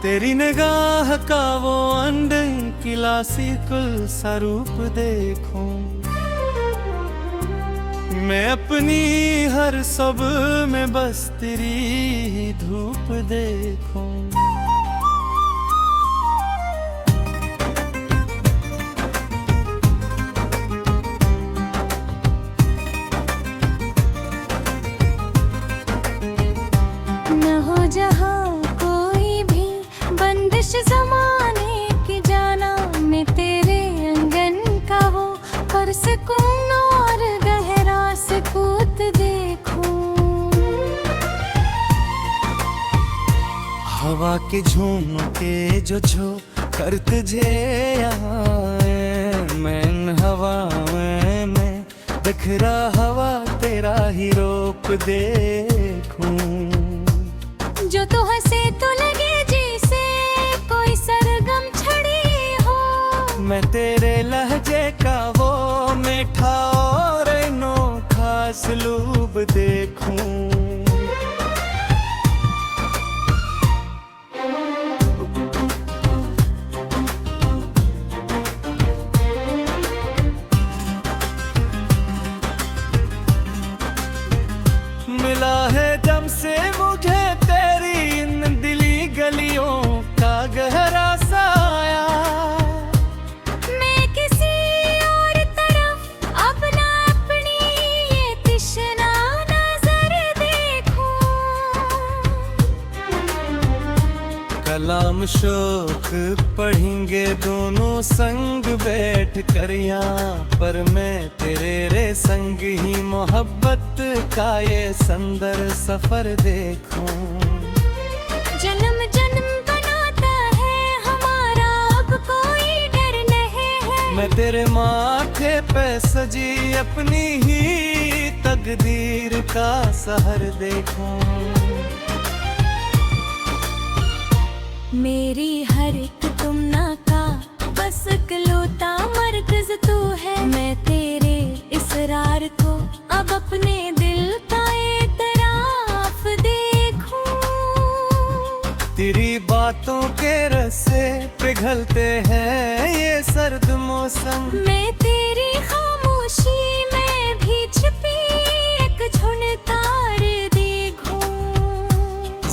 तेरी निगाह का वो अंडे क्लासिकल सा रूप देखूं, मैं अपनी हर सब में बस तेरी ही धूप देखूं। न हो जहाँ कोई भी बंदिश जमाने की, जाना मैं तेरे अंगन का वो परसकून और गहरा सकूत देखूं। हवा के झोंके जो कर तुझे आए, मैं इन हवाओं में बिखरा हवा तेरा ही रूप देखूं। जो तू हंसे तो लगे जैसे कोई सरगम छड़ी हो, मैं तेरे लहजे का वो मीठा और अनोखा सलूब देखूं। मिला है दम से मुझे तेरी इन दिली गलियों का गहरा साया, मैं किसी और तरफ अब ना अपनी ये तिश्ना नजर देखूं। कलाम शौक पढ़ेंगे दोनों संग बैठ कर यहाँ पर, मैं तेरे रे संग ही मोहब्बत का ये सुंदर सफर देखूं। जन्म जन्म बनाता है हमारा, अब कोई डर नहीं है। मैं तेरे माथे पे सजी अपनी ही तकदीर का सहर देखूं। मेरी हर एक तुमना का बस इकलौता मरकज तू है, मैं तेरे इसरार को अब अपने दिल का एतराफ देखूं। तेरी बातों के रसे पिघलते हैं ये सर्द मौसम, मैं तेरी खामोशी में भी छिपी एक झुनकार देखूं।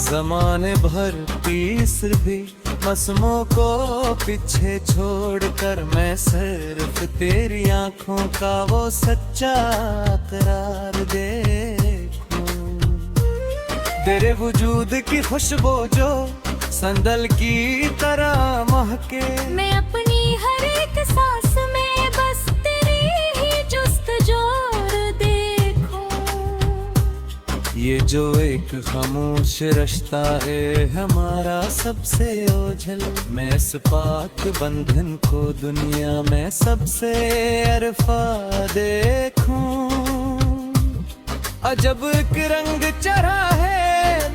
ज़माने भर पीस भी मौसमों को पीछे छोड़कर, मैं सिर्फ तेरी आंखों का वो सच्चा करार देखूं। तेरे वजूद की खुशबू जो संदल की तरह महके, मैं अपनी हर एक सांस में बस तेरी ही जुस्तजोर देखूं। ये जो एक खामोश रिश्ता है हमारा सबसे ओझल, मैं इस पाक बंधन को दुनिया में सबसे अरफा देखूं। अजब एक रंग चढ़ा है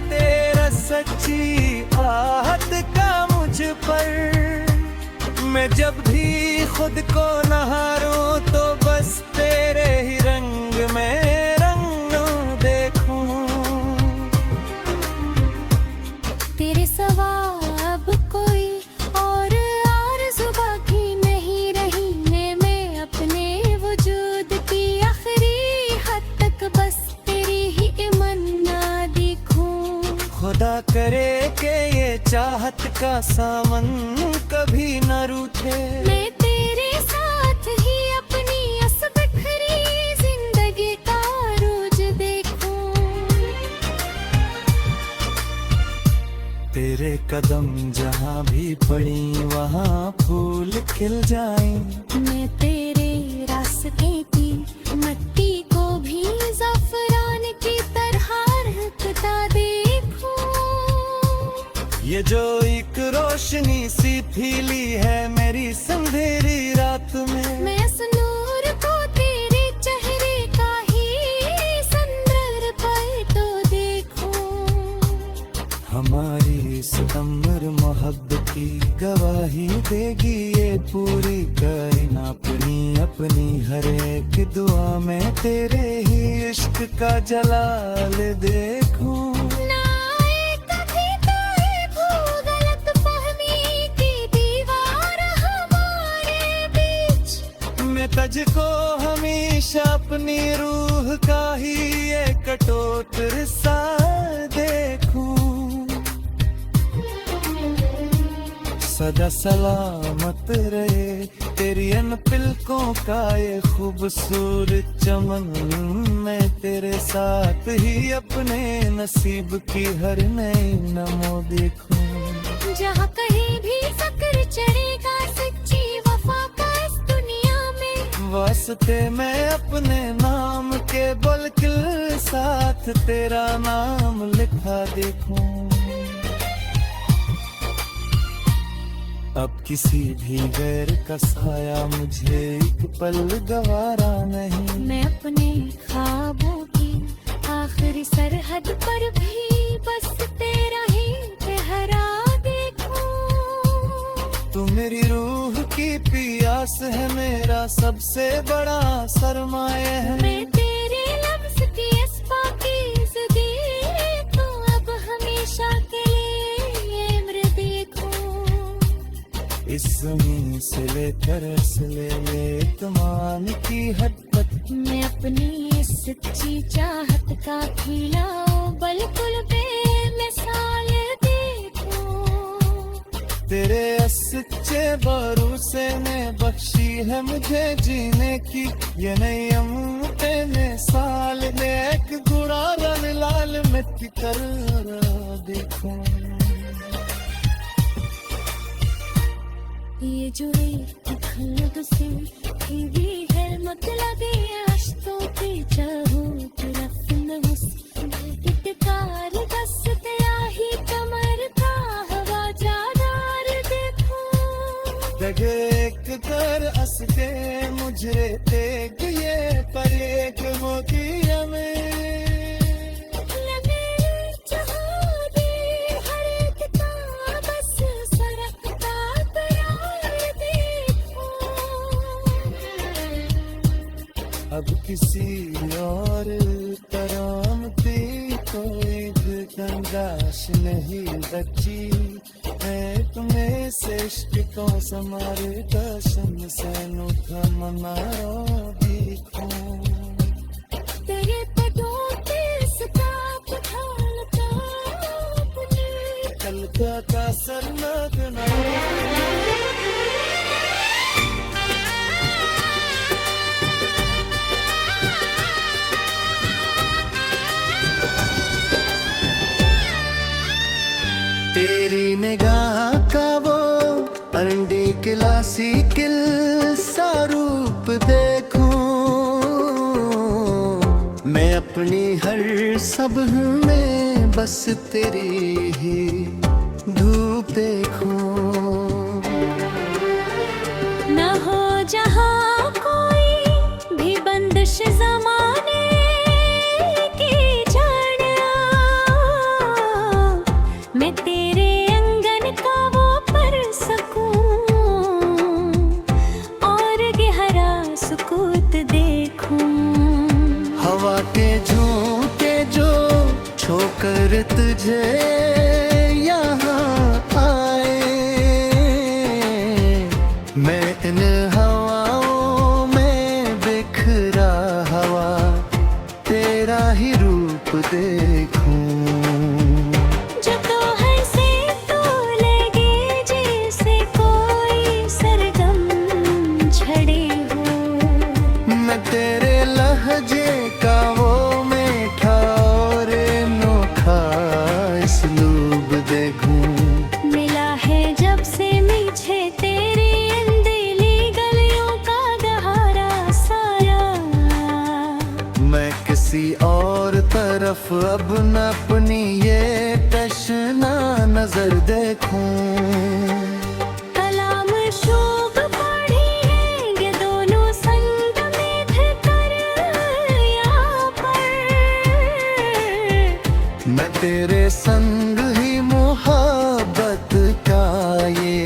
तेरा सच्ची आहत का मुझ पर, मैं जब भी खुद को नहारूं तो बस तेरे ही रंग में तेरे सिवा अब कोई और आरज़ू बाकी नहीं रही, मैं अपने वजूद की आखिरी हद तक बस तेरी ही तमन्ना देखूं। खुदा करे कि ये चाहत का सावन कभी न रूठे, मैं तेरे साथ ही अपनी इस बिखरी जिंदगी का रोज देखूं। तेरे कदम जहाँ भी पड़ी वहाँ फूल खिल जाएं, मैं तेरे रास्ते की मट्टी को भी ज़फ़रान की तरह रहता देखूं। ये जो एक रोशनी सी फीली है मेरी संधेरी रात में, मैं इस नूर को तेरे चेहरे का ही संदर पर तो देखूं। हमारी इस अमर मोहब्बत की गवाही देगी ये पूरी कायनात, अपनी हर एक दुआ में तेरे ही इश्क का जलाल देखूं। ना आए कभी तो ये भू गलत सूरज को हमेशा अपनी रूह का ही एक कटोतर सा देखूं, सदा सलामत रहे तेरी इन पिलकों का ये खूबसूरत चमन। मैं तेरे साथ ही अपने नसीब की हर नई नमो देखूं। जहाँ कहीं भी फक्र चढ़ेगा सच्ची वफा का इस दुनिया में, वास्ते मैं अपने नाम के बल्किल साथ तेरा नाम लिखा देखूं। अब किसी भी गैर का साया मुझे एक पल गवारा नहीं। मैं अपने ख्वाबों की आखिरी सरहद पर भी बस तेरा ही चेहरा देखूं। तू मेरी रूह की प्यास है, मेरा सबसे बड़ा सरमाया है। मैं तेरे लफ्ज़ की इस पाकीज़ दी तो अब हमेशा के लिए इम्र देखूं। इस ज़मीं से लेकर असले तमान की हद तक मैं अपनी इस सच्ची चाहत का खिलाऊं बिल्कुल बेमिसाल देखूं। तेरे सच्चे भरोसे ने बख्शी है मुझे जीने की ये नई अमूते मिसाल। एक गुड़ा रन लाल मिट्टी कर देखूं। ये जो एक खल्द से भी है मतलब आश्तों की चाहो तरफ न हुस्न बस तेरा ही कमर का हवा जादार देखूं। दगे एक कर हंस के मुझे तेग ये परेग मोतिया में। अब किसी और करामती कोई गंगाश नहीं बची। मैं तुम्हें श्रेष्ठ को समारे दर्शन से नूठा मनारो देखूं। तेरे पदों पे सताप ढालता अपने कलकत्ता सरनगना। तेरी निगाह का वो अंडे क्लासी किल सा रूप देखूं। मैं अपनी हर सबह में बस तेरी ही धूप देखूं। न हो जहाँ कोई भी बंदिश ज़माने की जड़ियाँ, मैं तेरे अंगन का वो पर सकूं और गहरा सुकूत देखूं। हवा के झोंके जो छोकर तुझे यहाँ आए, मैं इन हवाओं में बिखरा हवा तेरा ही रूप देखूं। जो तो है से तो लगे जैसे कोई सरगम झड़े हो। मैं तेरे लहजे का वो मीठा और नोखा इसलूब देखूं। मिला है जब से मुझे तेरी अंधेरी गलियों का गहरा साया, मैं किसी और तरफ अब न अपनी ये तशना नजर देखूं। कलाम शोभ पढ़ेंगे दोनों संग में थे कर यहाँ पर। मैं तेरे संग ही मोहब्बत का ये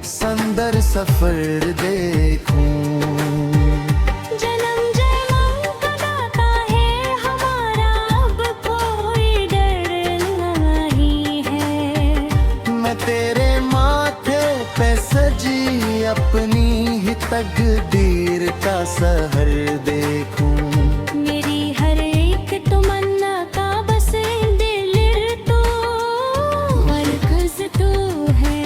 संदर सफर देखूं। जन्म जन्म का दाता है हमारा, अब कोई डर नहीं है। मैं तेरे माथे पे सजी अपनी ही तकदीर का सहर देखूं। मेरी हर एक तमन्ना का बस दिल तो मरकज तू है।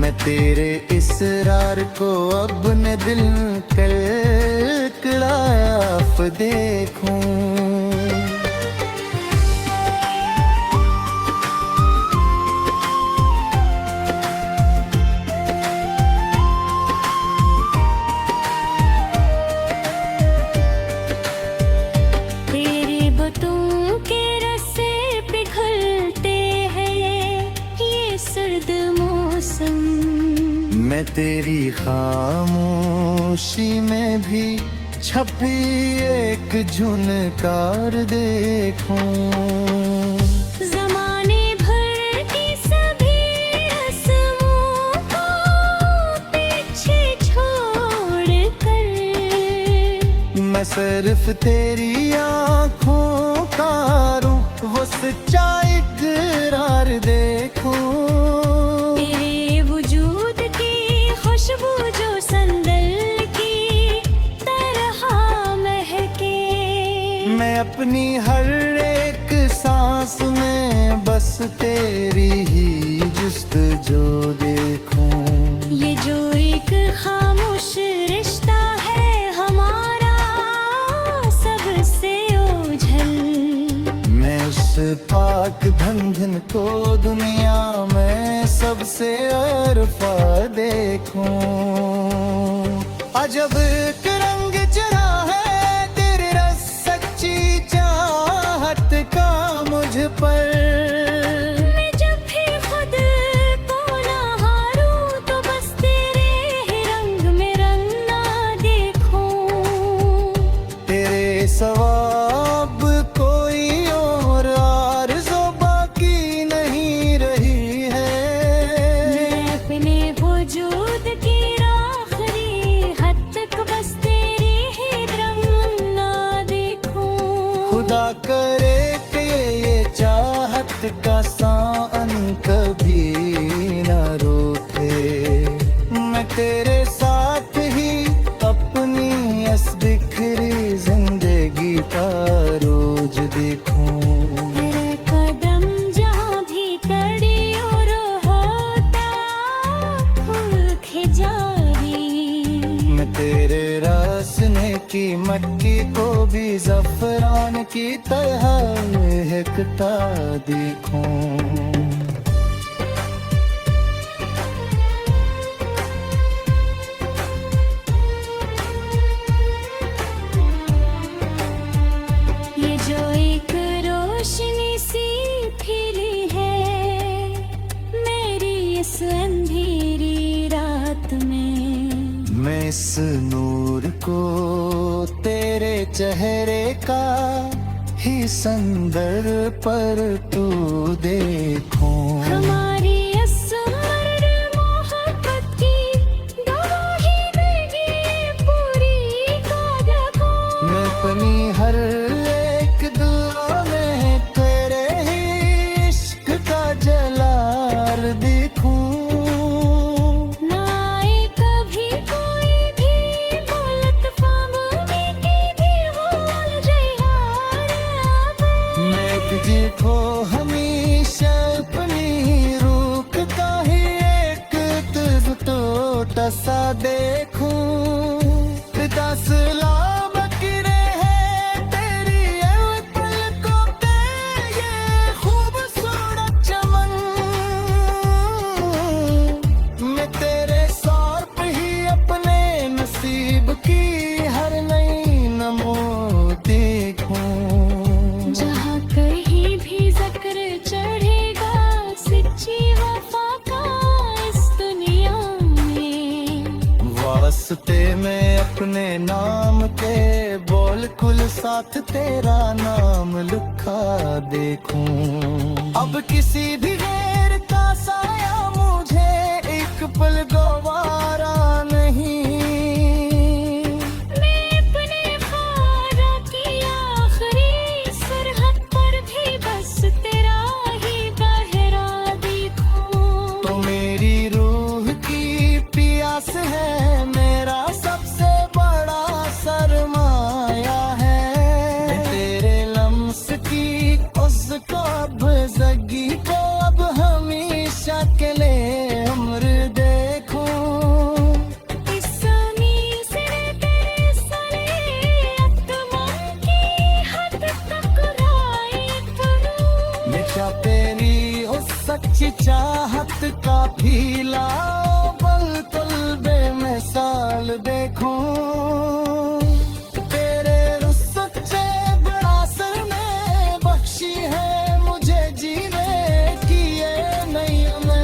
मैं तेरे इसरार को अपने दिल कड़कड़ाफ देखूं। मैं तेरी खामोशी में भी छपी एक झुनकार देखूं। ज़माने भर की सभी रस्मों को पीछे छोड़ कर मैं सिर्फ तेरी आँखों का रूप वो सच्चा इकरार देखूं। खुशबू जो संदल की तरह महके। मैं अपनी हर एक सांस में बस तेरी ही जुस्तजू देखूं। ये जो एक खामोश रिश्ता है हमारा सबसे ओझल। मैं उस पाक धंधन को दुनिया में सबसे अरफा देखूं। अजब एक रंग चढ़ा है तेरे रस सच्ची चाहत का मुझ पर। मैं जब भी खुद को ना हारूं तो बस तेरे ही रंग में रंगना देखूं। तेरे सवाब कोई और आरज़ू बाकी नहीं रही है। वजूद की आखिरी हद तक बस तेरी ही रंगना देखूं। खुदा करे कि ये चाहत का सावन कभी न रोके। मैं तेरे साथ ही अपनी इस बिखरी जिंदगी का रोज देखूं। तेरे कदम जहाँ भी कड़ी और होता जारी। मैं तेरे रासने की मक्की को भी ज़फ़रान की तरह महकता देखूं। ये जो एक रोशनी सी खिली है मेरी इस अंधेरी रात में। मैं इस नूर को तेरे चेहरे का ही संदर पर तू देखूं। हमारी इस मर्द मोहब्बत की गवाही देगी पूरी कायनात। मैं अपनी हर एक दुआ में तेरे ही इश्क का जलाल देखूं। देखो हमेशा अपनी रूप का ही एक टूटा सा देखूं। 10 लाख है तेरी पलकों पे ये खूबसूरत चमन। मैं तेरे सौर पे ही अपने नसीब की हर नई नमो देखूं। जहाँ कहीं भी जिक्र चढ़ेगा सच्ची वफा का इस दुनिया में। वास्ते में अपने नाम के बोल कुल साथ तेरा नाम लिखा देखूं। अब किसी भी गैर का साया मुझे एक पल गवारा नहीं। है मेरा सबसे बड़ा रात का फीला पल पल बेमिसाल देखूं तेरे रुखसत से बड़ा सर ने बख्शी है मुझे जीने की ये नई उम्र।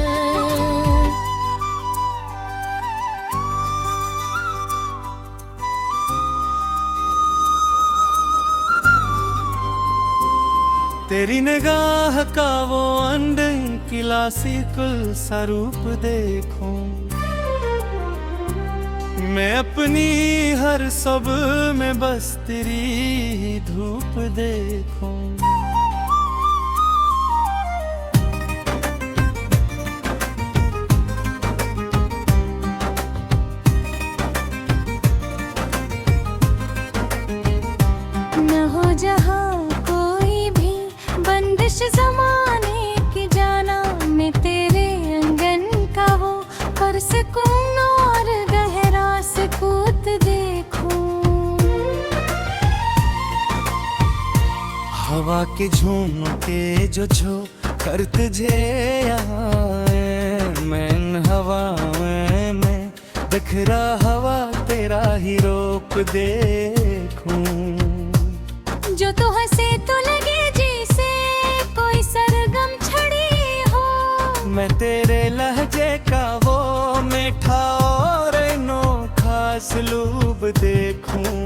तेरी निगाह का वो अंडे क्लासिकल सा रूप देखूं मैं अपनी हर सब में बस तेरी ही धूप देखूं। न हो जहाँ कोई भी बंदिश जमाने की जाना मैं तेरे अंगन का वो पर सुकून और गहरा सुकूत देखूं। हवा के झोंके जो कर तुझे यहाँ आए, मैं इन हवाओं में बिखरा हवा तेरा ही रोप देखूं। जो तू हंसे तो लगे जैसे कोई सरगम छड़ी हो मैं तेरे लहजे का वो मीठा और अनोखा सलूब देखूं।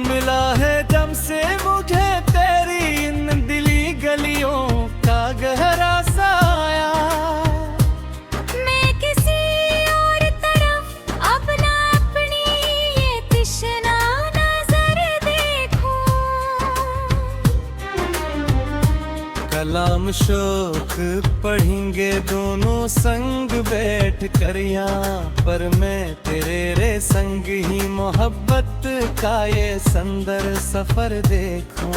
मिला है दम से मुझे तेरी इन दिली गलियों का गहरा साया मैं किसी और तरफ अपना अपनी ये तिश्ना नजर देखूं। कलाम शौक पढ़ेंगे दोनों संग बैठ कर यहाँ पर मैं तेरे रे संग ही मोहब्बत का ये सुंदर सफर देखूं।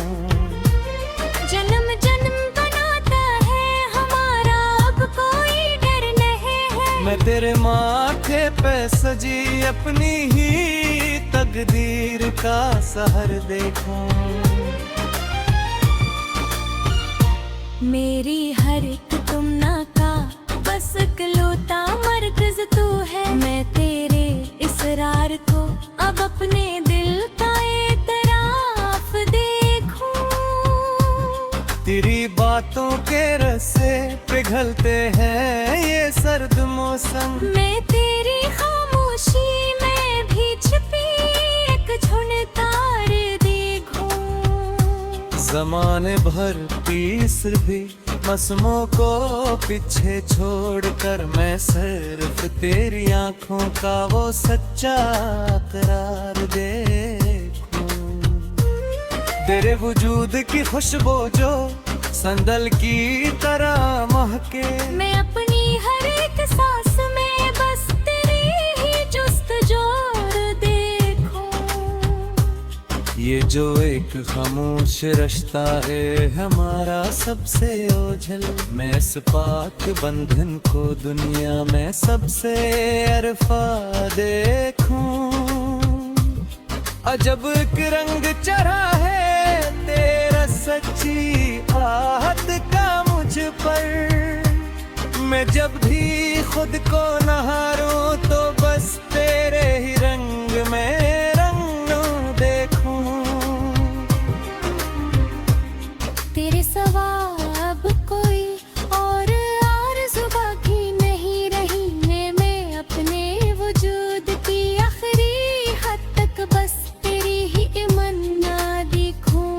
जन्म जन्म बनाता है हमारा अब कोई डर नहीं है मैं तेरे माथे पे सजी अपनी ही तकदीर का सहर देखूं। मेरी हर एक तुमना का बस इकलौता मरकज तू है मैं तेरे इसरार को अब अपने दिल का एतराफ देखूं। तेरी बातों के रसे पिघलते हैं ये सर्द मौसम मैं तेरी खामोशी में भी छिपी एक झुनकार देखूं। ज़माने भर पीस भी मौसमों को पीछे छोड़कर मैं सिर्फ तेरी आंखों का वो सच्चा करार देखूं। तेरे वजूद की खुशबू जो संदल की तरह महके मैं अपनी हर एक सांस में बस तेरी ही जुस्तजोर देखूं। ये जो एक खामोश रिश्ता है हमारा सबसे ओझल मैं इस पाक बंधन को दुनिया में सबसे अरफा देखूं। अजब एक रंग चढ़ा है तेरा सच्ची आहत का मुझ पर मैं जब भी खुद को नहारूं तो बस तेरे ही रंग में रंग देखूं। तेरे सिवा अब कोई और आरज़ू बाकी नहीं रही मैं अपने वजूद की आखिरी हद तक बस तेरी ही तमन्ना देखूं।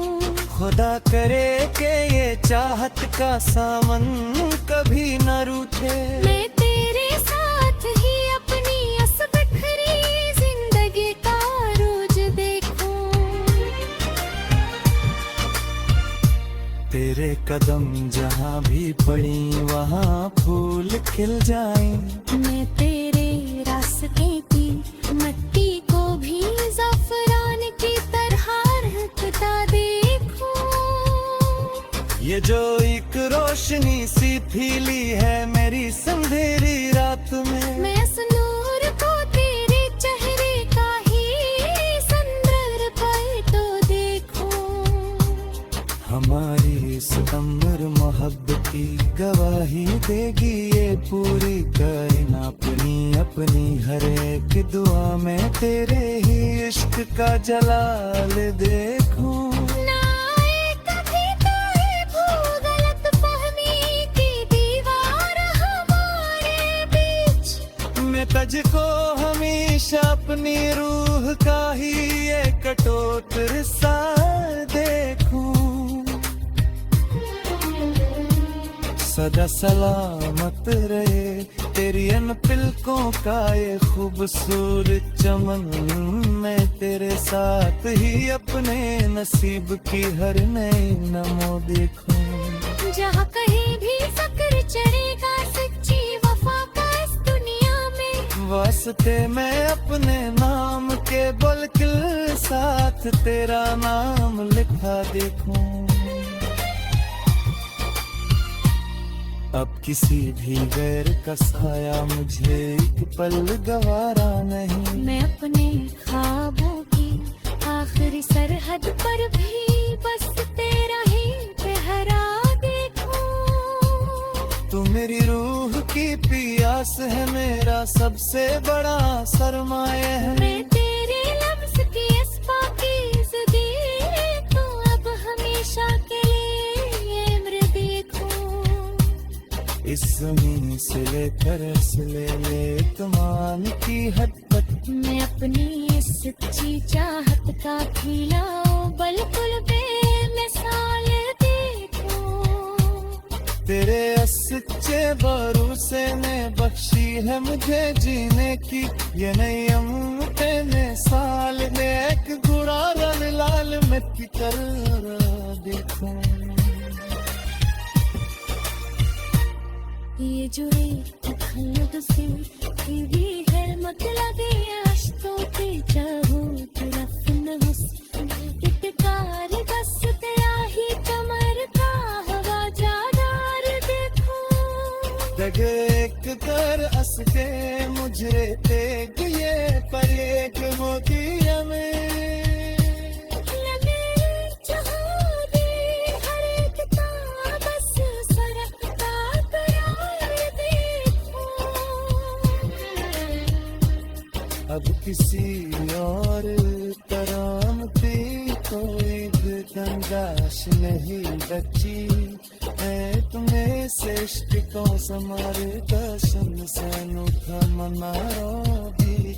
खुदा करे कि ये चाहत का सावन कभी न रूठे मैं तेरे साथ ही अपनी इस बिखरी जिंदगी का रोज देखूं। तेरे कदम जहाँ भी पड़ी वहाँ फूल खिल जाएं। मैं तेरे रास्ते की मिट्टी को भी ज़फ़रान की तरह रहता देखूं। ये जो एक रोशनी सी फीली है मेरी संधेरी रात देगी ये पूरी कायना अपनी अपनी हर एक दुआ में तेरे ही इश्क का जलाल देखूं। ना आए कभी कोई भूल गलतफहमी की दीवार हमारे बीच। मैं तुझको हमेशा अपनी रूह का ही एक कटोतर सा देखूं। सदा सलामत रहे तेरी अन पिलकों का ये खूबसूरत चमन। मैं तेरे साथ ही अपने नसीब की हर नई नमो देखूं। जहाँ कहीं भी फक्र चढ़ेगा सच्ची वफा का इस दुनिया में। वास्ते मैं अपने नाम के बल्किल साथ तेरा नाम लिखा देखूं। अब किसी भी गैर का साया मुझे एक पल गवारा नहीं। मैं अपने ख्वाबों की आखिरी सरहद पर भी बस तेरा ही पहरा देखूं। तू मेरी रूह की प्यास है मेरा सबसे बड़ा सरमाया है। मैं तेरे लफ्ज़ की इस पाकीज़गी को अब हमेशा के लिए इम्र देखूं। इस ज़मीन से लेकर ले तमान की हद तक मैं अपनी इस सच्ची चाहत का खिलाऊं बिल्कुल बेमिसाल देखूं। तेरे सच्चे भरोसे ने बख्शी है मुझे जीने की ये नई अमृत साल ने एक गुड़ा रंग लाल मिट्टी कर देखूं। ये जो एक खल्द से भी है मतलब ये अश्कों की चाहूं तरफ न हुस्न इत्कार बस तेरा ही कमर का हवा जादार देखूं। दगे एक कर हंस के मुझे देख ये पर एक मोतिया में अब किसी और करामती कोई भी तंगाश नहीं बची है तुम्हें श्रेष्ठ को समारे दर्शन से अनूठा मना भी